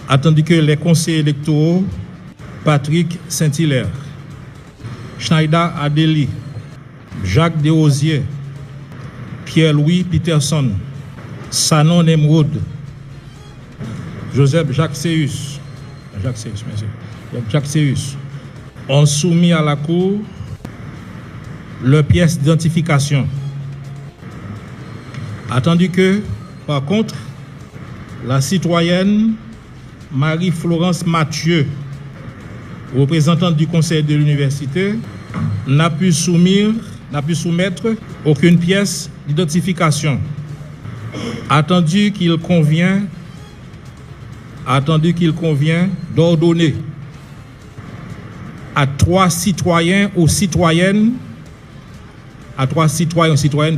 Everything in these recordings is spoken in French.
attendu que les conseillers électoraux Patrick Saint-Hilaire, Schneider Adélie, Jacques Desrosiers, Pierre-Louis Peterson, Sanon Nemrod, Joseph Jacques Seus, ont soumis à la Cour leurs pièces d'identification. Attendu que, par contre, la citoyenne Marie-Florence Mathieu, représentante du conseil de l'université, n'a pu soumettre aucune pièce d'identification. Attendu qu'il convient d'ordonner à trois citoyens ou citoyennes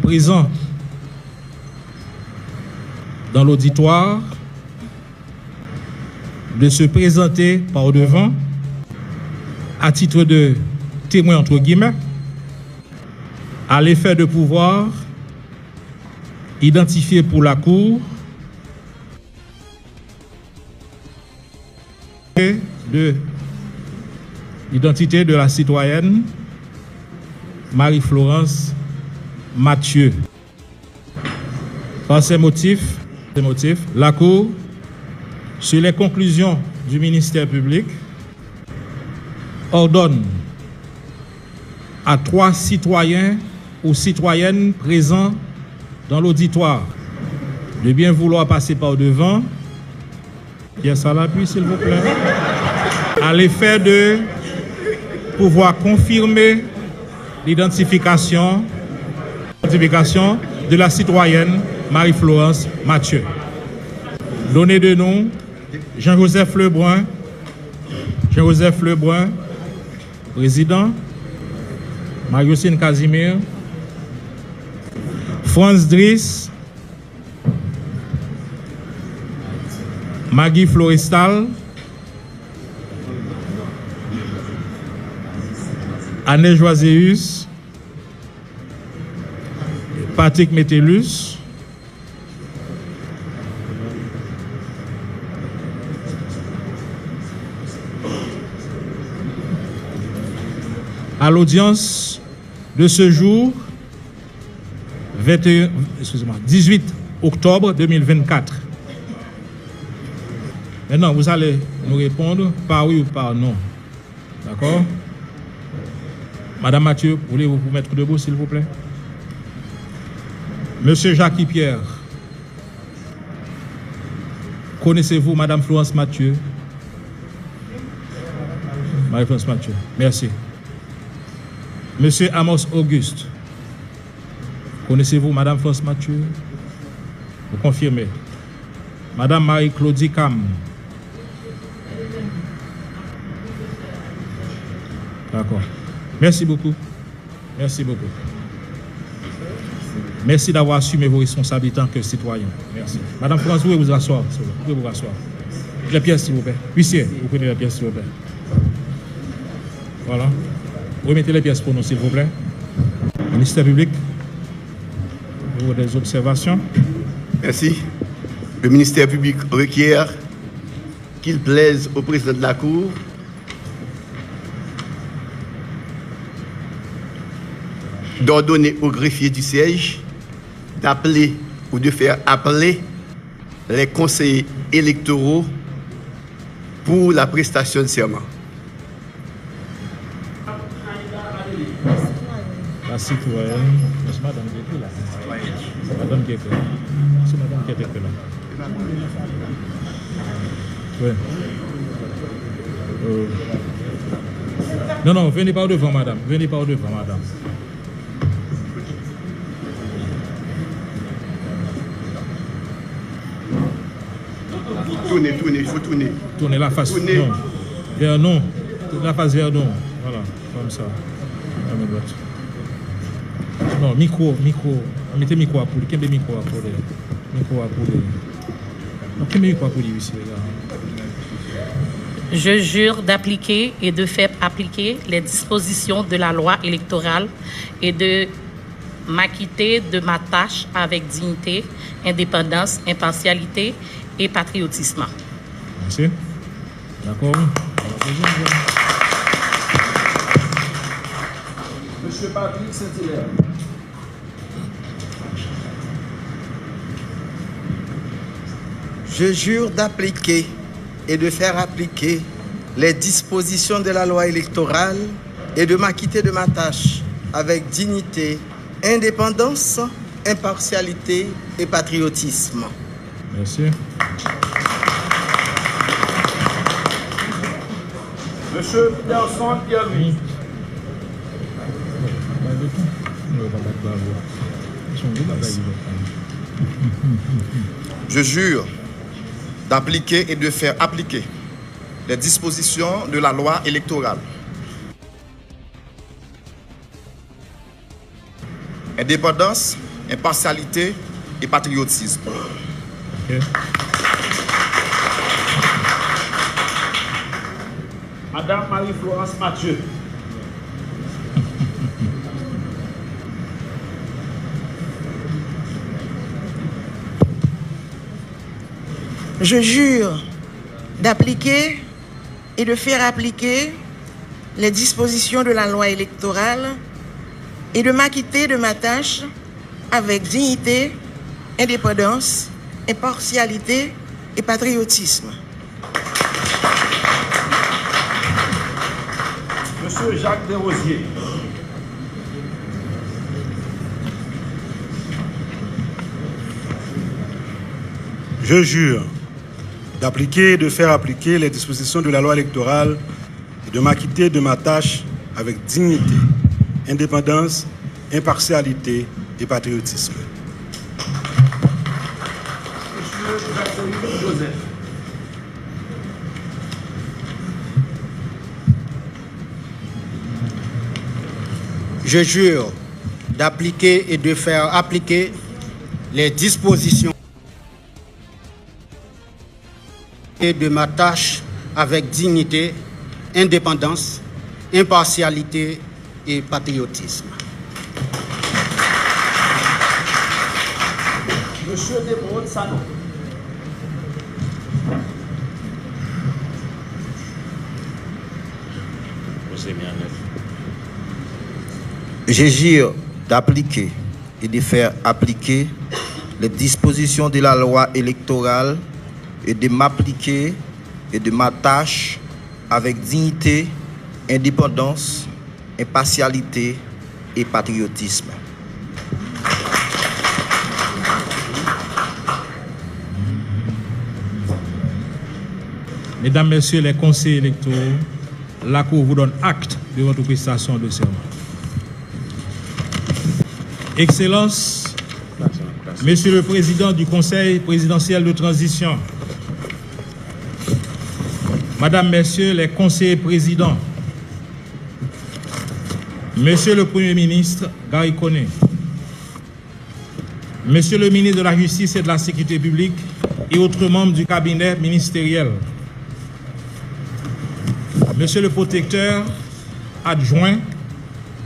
présents dans l'auditoire de se présenter par devant à titre de témoin entre guillemets, à l'effet de pouvoir identifier pour la Cour de l'identité de la citoyenne Marie-Florence Mathieu. Par ces motifs, la Cour, sur les conclusions du ministère public, ordonne à trois citoyens ou citoyennes présents dans l'auditoire de bien vouloir passer par devant. Pièce à l'appui, s'il vous plaît. À l'effet de pouvoir confirmer l'identification de la citoyenne Marie-Florence Mathieu. Donné de nom, Jean-Joseph Lebrun, président, Mariocine Casimir, Franz Driss, Maggie Florestal, Anne Joaséus, Patrick Métellus, à l'audience de ce jour, 18 octobre 2024. Maintenant, vous allez nous répondre par oui ou par non. D'accord? Madame Mathieu, voulez-vous vous mettre debout, s'il vous plaît? Monsieur Jacques Pierre, connaissez-vous Madame Florence Mathieu? Marie-Florence Mathieu, merci. Monsieur Amos Auguste, connaissez-vous Madame Florence Mathieu? Vous confirmez. Madame Marie-Claudie Cam. D'accord. Merci beaucoup. Merci beaucoup. Merci d'avoir assumé vos responsabilités en tant que citoyen. Merci. Madame Florence, vous pouvez vous asseoir. Vous pouvez vous asseoir. Les pièces, s'il vous plaît. Huissier, vous prenez les pièces, s'il vous plaît. Voilà. Remettez les pièces pour nous, s'il vous plaît. Ministère public, vous avez des observations? Merci. Le ministère public requiert qu'il plaise au président de la Cour d'ordonner au greffier du siège d'appeler ou de faire appeler les conseillers électoraux pour la prestation de serment. La citoyenne, c'est madame qui est là. C'est madame qui est là. C'est madame qui est là. Oui. Non, venez pas au devant, madame. Venez pas au devant, madame. Tournez, il faut tourner. Tournez la face. Tournez. Non. Vers non. La face vers non. Voilà, comme ça. Non, micro. Mettez micro à pouler. Quel est micro à pouler? Micro à pouler. Quel est micro à pouler ici, Je jure d'appliquer et de faire appliquer les dispositions de la loi électorale et de m'acquitter de ma tâche avec dignité, indépendance, impartialité et patriotisme. Merci. D'accord. Monsieur Patrick Saint-Hilaire. Je jure d'appliquer et de faire appliquer les dispositions de la loi électorale et de m'acquitter de ma tâche avec dignité, indépendance, impartialité et patriotisme. Merci. Monsieur Pierson Pierre-Louis. Je jure d'appliquer et de faire appliquer les dispositions de la loi électorale. Indépendance, impartialité et patriotisme. Okay. Madame Marie-Florence Mathieu. Je jure d'appliquer et de faire appliquer les dispositions de la loi électorale et de m'acquitter de ma tâche avec dignité, indépendance, impartialité et patriotisme. Monsieur Jacques Desrosiers. Je jure d'appliquer et de faire appliquer les dispositions de la loi électorale et de m'acquitter de ma tâche avec dignité, indépendance, impartialité et patriotisme. Monsieur Jacques Joseph. Je jure d'appliquer et de faire appliquer les dispositions de ma tâche avec dignité, indépendance, impartialité et patriotisme. Monsieur Desmond Sanon. Je jure d'appliquer et de faire appliquer les dispositions de la loi électorale et de m'appliquer et de ma tâche avec dignité, indépendance, impartialité et patriotisme. Mesdames, Messieurs les conseillers électoraux, la Cour vous donne acte de votre prestation de serment. Excellences, Monsieur le Président du Conseil présidentiel de transition, Madame, Messieurs les conseillers présidents, Monsieur le Premier ministre Gary Coney, Monsieur le ministre de la Justice et de la Sécurité publique et autres membres du cabinet ministériel, Monsieur le protecteur adjoint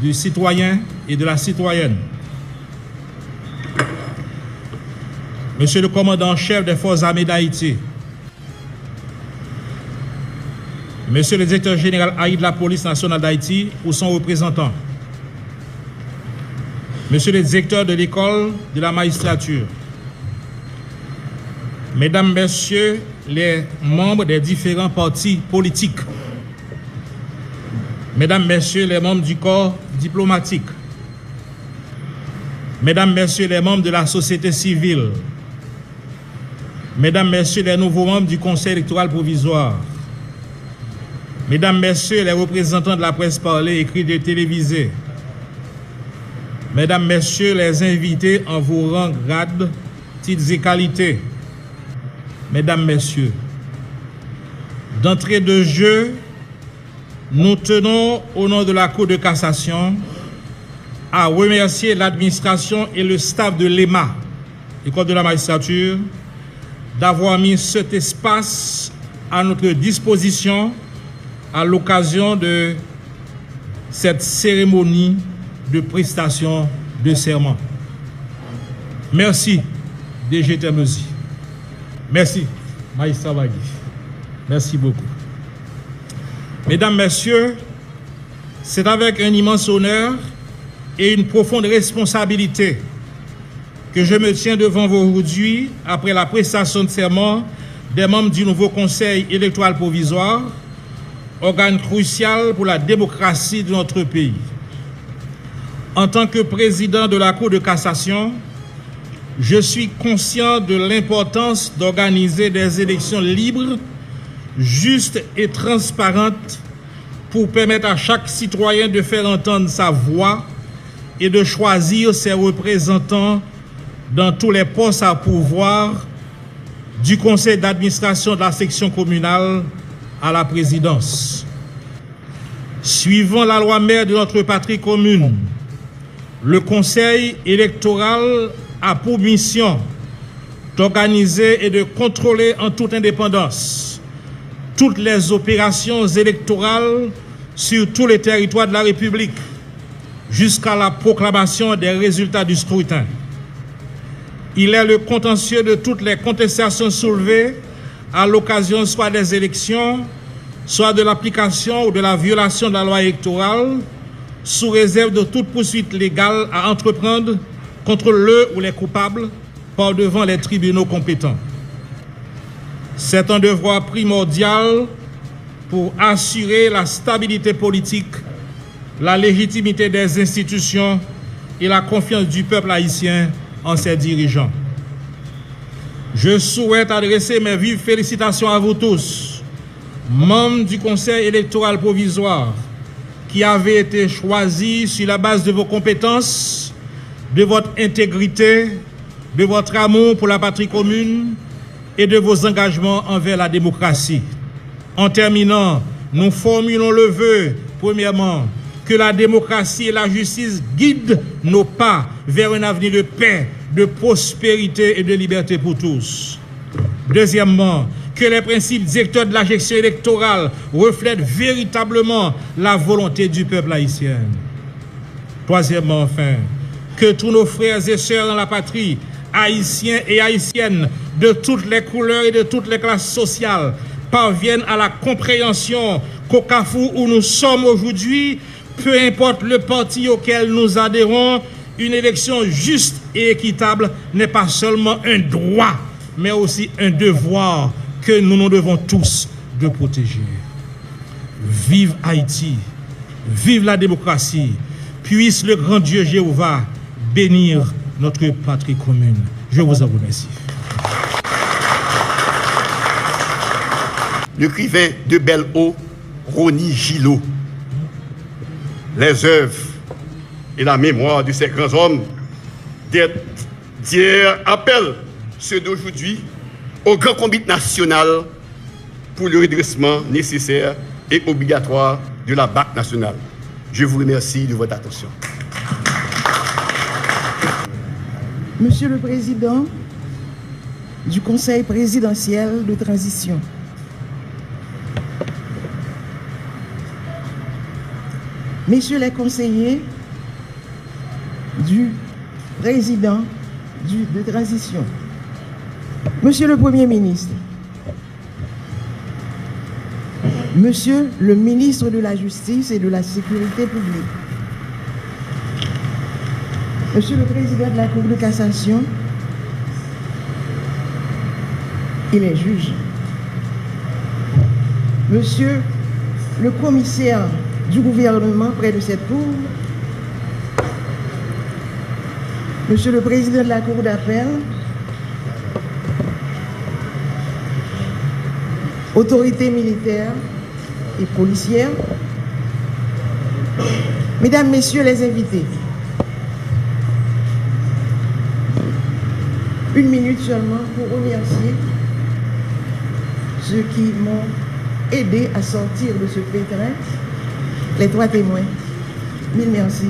du citoyen et de la citoyenne, Monsieur le commandant-chef des forces armées d'Haïti, Monsieur le directeur général AI de la police nationale d'Haïti ou son représentant, Monsieur le directeur de l'école de la magistrature, Mesdames, Messieurs les membres des différents partis politiques, Mesdames, Messieurs les membres du corps diplomatique, Mesdames, Messieurs les membres de la société civile, Mesdames, Messieurs les nouveaux membres du Conseil électoral provisoire, Mesdames, Messieurs les représentants de la presse parlée, écrite et télévisée, Mesdames, Messieurs les invités en vos rangs, grades, titres et qualités, Mesdames, Messieurs, d'entrée de jeu, nous tenons, au nom de la Cour de cassation, à remercier l'administration et le staff de l'EMA, École de la magistrature, d'avoir mis cet espace à notre disposition à l'occasion de cette cérémonie de prestation de serment. Merci, DG Termesi. Merci, magistrat Bagui. Merci beaucoup. Mesdames, Messieurs, c'est avec un immense honneur et une profonde responsabilité que je me tiens devant vous aujourd'hui après la prestation de serment des membres du nouveau Conseil électoral provisoire, organe crucial pour la démocratie de notre pays. En tant que président de la Cour de cassation, je suis conscient de l'importance d'organiser des élections libres, justes et transparentes pour permettre à chaque citoyen de faire entendre sa voix et de choisir ses représentants dans tous les postes à pouvoir, du conseil d'administration de la section communale à la présidence. Suivant la loi mère de notre patrie commune, le conseil électoral a pour mission d'organiser et de contrôler en toute indépendance toutes les opérations électorales sur tous les territoires de la République jusqu'à la proclamation des résultats du scrutin. Il est le contentieux de toutes les contestations soulevées à l'occasion soit des élections, soit de l'application ou de la violation de la loi électorale, sous réserve de toute poursuite légale à entreprendre contre le ou les coupables par devant les tribunaux compétents. C'est un devoir primordial pour assurer la stabilité politique, la légitimité des institutions et la confiance du peuple haïtien en ses dirigeants. Je souhaite adresser mes vives félicitations à vous tous, membres du Conseil électoral provisoire, qui avez été choisis sur la base de vos compétences, de votre intégrité, de votre amour pour la patrie commune et de vos engagements envers la démocratie. En terminant, nous formulons le vœu, premièrement, que la démocratie et la justice guident nos pas vers un avenir de paix, de prospérité et de liberté pour tous. Deuxièmement, que les principes directeurs de la gestion électorale reflètent véritablement la volonté du peuple haïtien. Troisièmement, enfin, que tous nos frères et sœurs dans la patrie, haïtiens et haïtiennes, de toutes les couleurs et de toutes les classes sociales, parviennent à la compréhension qu'au Carrefour où nous sommes aujourd'hui, peu importe le parti auquel nous adhérons, une élection juste et équitable n'est pas seulement un droit, mais aussi un devoir que nous nous devons tous de protéger. Vive Haïti, vive la démocratie, puisse le grand Dieu Jéhovah bénir notre patrie commune. Je vous en remercie. L'écrivain de Belle-Eau, Rony Gillot. Les œuvres et la mémoire de ces grands hommes d'hier appellent ceux d'aujourd'hui au grand combat national pour le redressement nécessaire et obligatoire de la BAC nationale. Je vous remercie de votre attention. Monsieur le Président du Conseil présidentiel de transition, Messieurs les conseillers du président de transition, Monsieur le Premier ministre, Monsieur le ministre de la Justice et de la Sécurité publique, Monsieur le Président de la Cour de cassation et les juges, Monsieur le commissaire du gouvernement près de cette cour, Monsieur le Président de la Cour d'appel, autorités militaires et policières, Mesdames, Messieurs les invités, une minute seulement pour remercier ceux qui m'ont aidé à sortir de ce pétrin, les trois témoins. Mille merci.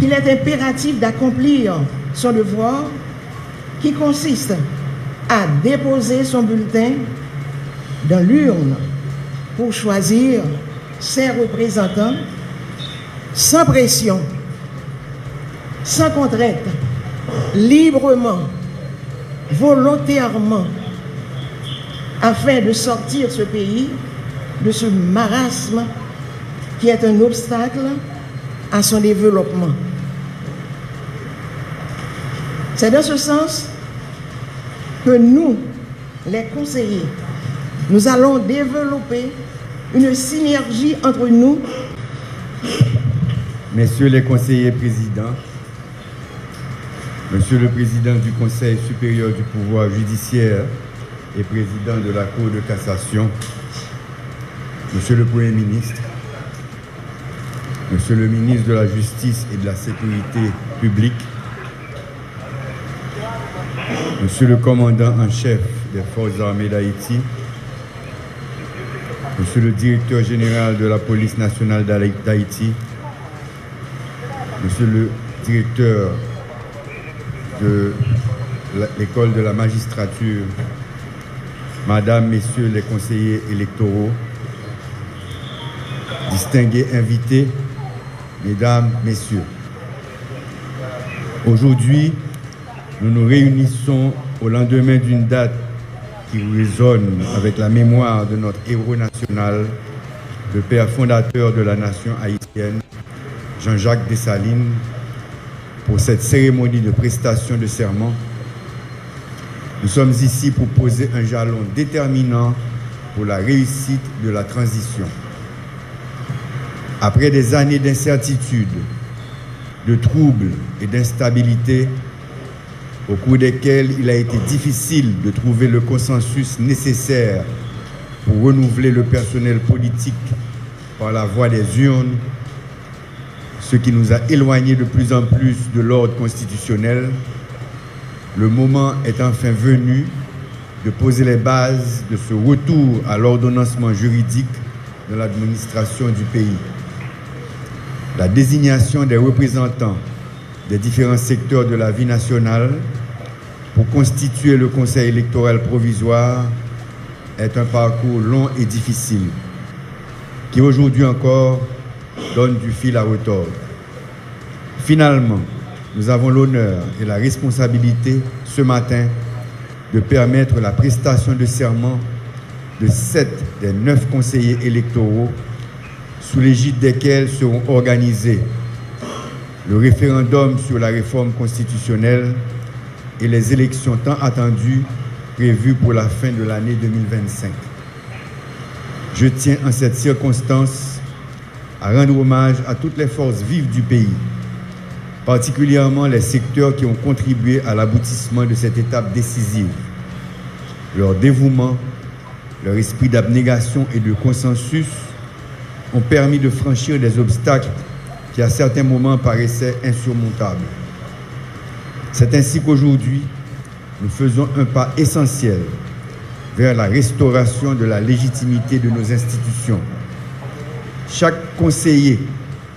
Il est impératif d'accomplir son devoir qui consiste à déposer son bulletin dans l'urne pour choisir ses représentants sans pression, sans contrainte, librement, volontairement, afin de sortir ce pays de ce marasme qui est un obstacle à son développement. C'est dans ce sens que nous, les conseillers, nous allons développer une synergie entre nous. Messieurs les conseillers présidents, Monsieur le Président du Conseil supérieur du pouvoir judiciaire et Président de la Cour de cassation, Monsieur le Premier ministre, Monsieur le ministre de la Justice et de la Sécurité publique, Monsieur le commandant en chef des Forces armées d'Haïti, Monsieur le directeur général de la police nationale d'Haïti, Monsieur le directeur de l'école de la magistrature, Madame, Messieurs les conseillers électoraux, distingués invités, Mesdames, Messieurs. Aujourd'hui, nous nous réunissons au lendemain d'une date qui résonne avec la mémoire de notre héros national, le père fondateur de la nation haïtienne, Jean-Jacques Dessalines, pour cette cérémonie de prestation de serment. Nous sommes ici pour poser un jalon déterminant pour la réussite de la transition. Après des années d'incertitude, de troubles et d'instabilité, au cours desquels il a été difficile de trouver le consensus nécessaire pour renouveler le personnel politique par la voie des urnes, ce qui nous a éloignés de plus en plus de l'ordre constitutionnel, le moment est enfin venu de poser les bases de ce retour à l'ordonnancement juridique de l'administration du pays. La désignation des représentants des différents secteurs de la vie nationale pour constituer le Conseil électoral provisoire est un parcours long et difficile, qui aujourd'hui encore donne du fil à retordre. Finalement, nous avons l'honneur et la responsabilité ce matin de permettre la prestation de serment de 7 des 9 conseillers électoraux sous l'égide desquels seront organisés le référendum sur la réforme constitutionnelle et les élections tant attendues prévues pour la fin de l'année 2025. Je tiens en cette circonstance à rendre hommage à toutes les forces vives du pays, particulièrement les secteurs qui ont contribué à l'aboutissement de cette étape décisive. Leur dévouement, leur esprit d'abnégation et de consensus ont permis de franchir des obstacles qui à certains moments paraissaient insurmontables. C'est ainsi qu'aujourd'hui, nous faisons un pas essentiel vers la restauration de la légitimité de nos institutions. Chaque conseiller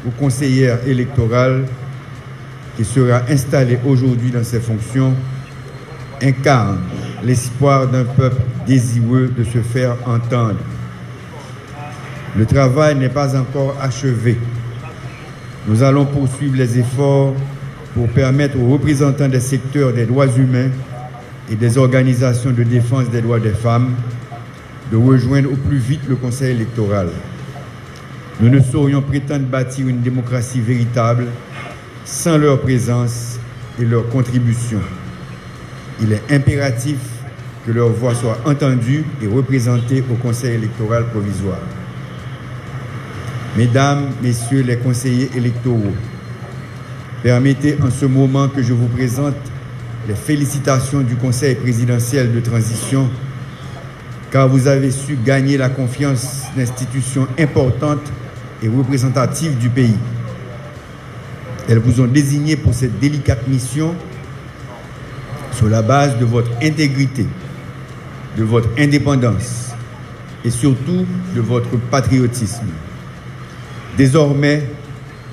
ou conseillère électorale qui sera installé aujourd'hui dans ses fonctions incarne l'espoir d'un peuple désireux de se faire entendre. Le travail n'est pas encore achevé. Nous allons poursuivre les efforts pour permettre aux représentants des secteurs des droits humains et des organisations de défense des droits des femmes de rejoindre au plus vite le Conseil électoral. Nous ne saurions prétendre bâtir une démocratie véritable sans leur présence et leur contribution. Il est impératif que leur voix soit entendue et représentée au Conseil électoral provisoire. Mesdames, Messieurs les conseillers électoraux, permettez en ce moment que je vous présente les félicitations du Conseil présidentiel de transition, car vous avez su gagner la confiance d'institutions importantes et représentatives du pays. Elles vous ont désigné pour cette délicate mission sur la base de votre intégrité, de votre indépendance et surtout de votre patriotisme. Désormais,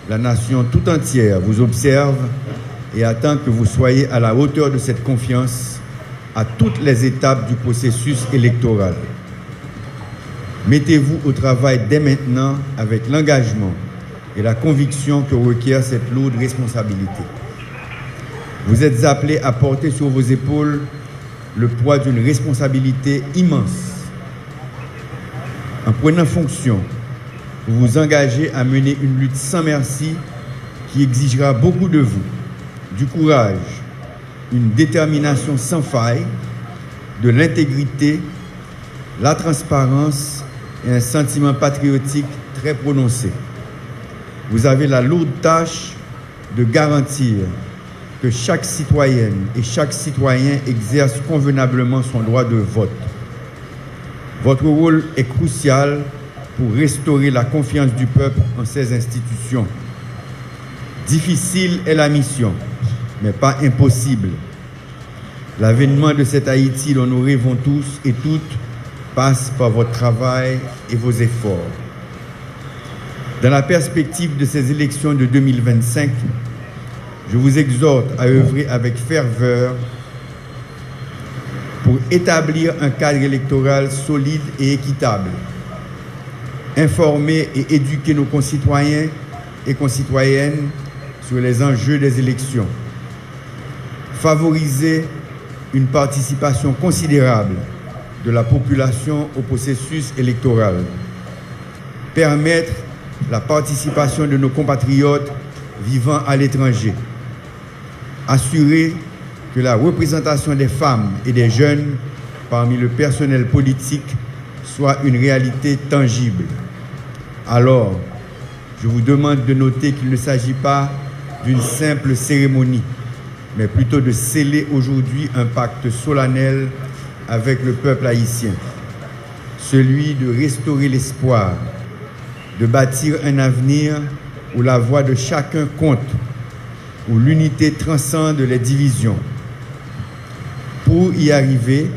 la nation tout entière vous observe et attend que vous soyez à la hauteur de cette confiance à toutes les étapes du processus électoral. Mettez-vous au travail dès maintenant avec l'engagement et la conviction que requiert cette lourde responsabilité. Vous êtes appelés à porter sur vos épaules le poids d'une responsabilité immense En prenant fonction, vous vous engagez à mener une lutte sans merci qui exigera beaucoup de vous, du courage, une détermination sans faille, de l'intégrité, la transparence et un sentiment patriotique très prononcé. Vous avez la lourde tâche de garantir que chaque citoyenne et chaque citoyen exerce convenablement son droit de vote. Votre rôle est crucial pour restaurer la confiance du peuple en ces institutions. Difficile est la mission, mais pas impossible. L'avènement de cet Haïti dont nous rêvons tous et toutes passe par votre travail et vos efforts. Dans la perspective de ces élections de 2025, je vous exhorte à œuvrer avec ferveur pour établir un cadre électoral solide et équitable, informer et éduquer nos concitoyens et concitoyennes sur les enjeux des élections, favoriser une participation considérable de la population au processus électoral, permettre la participation de nos compatriotes vivant à l'étranger, assurer que la représentation des femmes et des jeunes parmi le personnel politique soit une réalité tangible. Alors, je vous demande de noter qu'il ne s'agit pas d'une simple cérémonie, mais plutôt de sceller aujourd'hui un pacte solennel avec le peuple haïtien, celui de restaurer l'espoir, de bâtir un avenir où la voix de chacun compte, où l'unité transcende les divisions. Pour y arriver,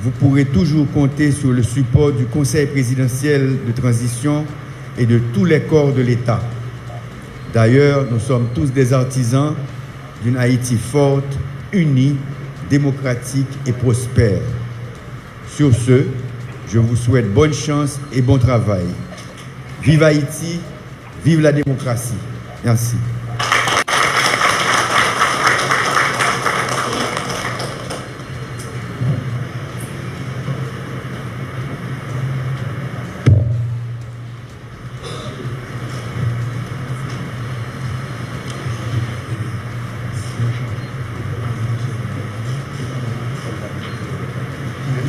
vous pourrez toujours compter sur le support du Conseil présidentiel de transition et de tous les corps de l'État. D'ailleurs, nous sommes tous des artisans d'une Haïti forte, unie, démocratique et prospère. Sur ce, je vous souhaite bonne chance et bon travail. Vive Haïti, vive la démocratie. Merci.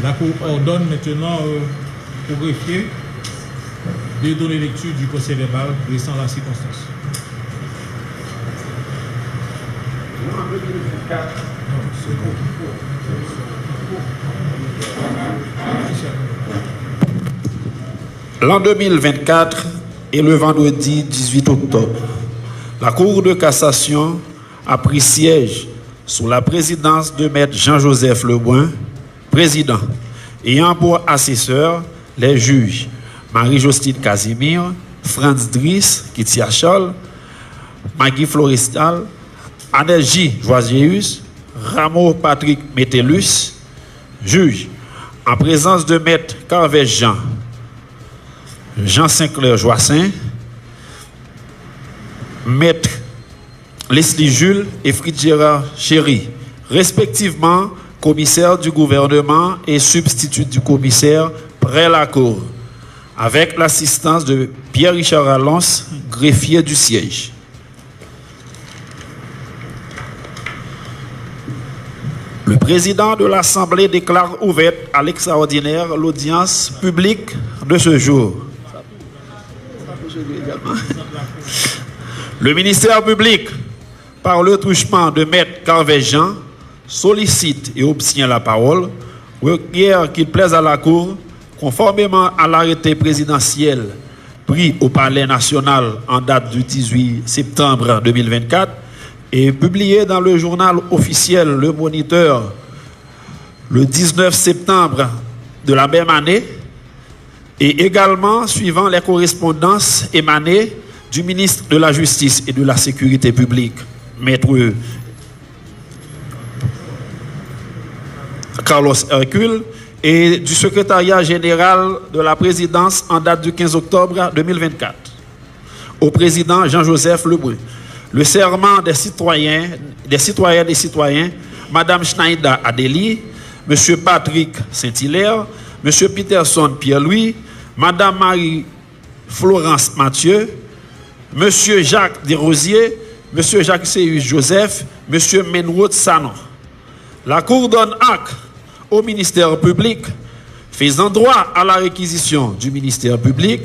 La Cour ordonne maintenant au greffier de donner lecture du procès verbal dressant la circonstance. L'an 2024 et le vendredi 18 octobre, la Cour de cassation a pris siège sous la présidence de Maître Jean-Joseph Lebrun, président, ayant pour assesseurs les juges Marie-Justine Casimir, Franz Driss, Kitia Charles, Maggie Florestal, Anel J. Joasieus, Rameau Patrick Métellus, juge, en présence de Maître Carvet Jean, Jean Sinclair Joassin, Maître Leslie Jules et Fritz Gérard Chéry, respectivement commissaire du gouvernement et substitut du commissaire près la Cour, avec l'assistance de Pierre-Richard Alonce, greffier du siège. Le président de l'Assemblée déclare ouverte à l'extraordinaire l'audience publique de ce jour. Le ministère public, par le truchement de Maître Carvet Jean, sollicite et obtient la parole, requiert qu'il plaise à la Cour, conformément à l'arrêté présidentiel pris au Palais national en date du 18 septembre 2024 et publié dans le journal officiel Le Moniteur le 19 septembre de la même année, et également suivant les correspondances émanées du ministre de la Justice et de la Sécurité publique, Maître Carlos Hercule, et du secrétariat général de la présidence en date du 15 octobre 2024. Au président Jean-Joseph Lebrun, le serment des citoyennes et citoyens, Madame Schneider Adélie, Monsieur Patrick Saint-Hilaire, Monsieur Peterson Pierre-Louis, Madame Marie-Florence Mathieu, Monsieur Jacques Desrosiers, Monsieur Jacques Seyus Joseph, Monsieur Menwood Sanon. La Cour donne acte au ministère public faisant droit à la réquisition du ministère public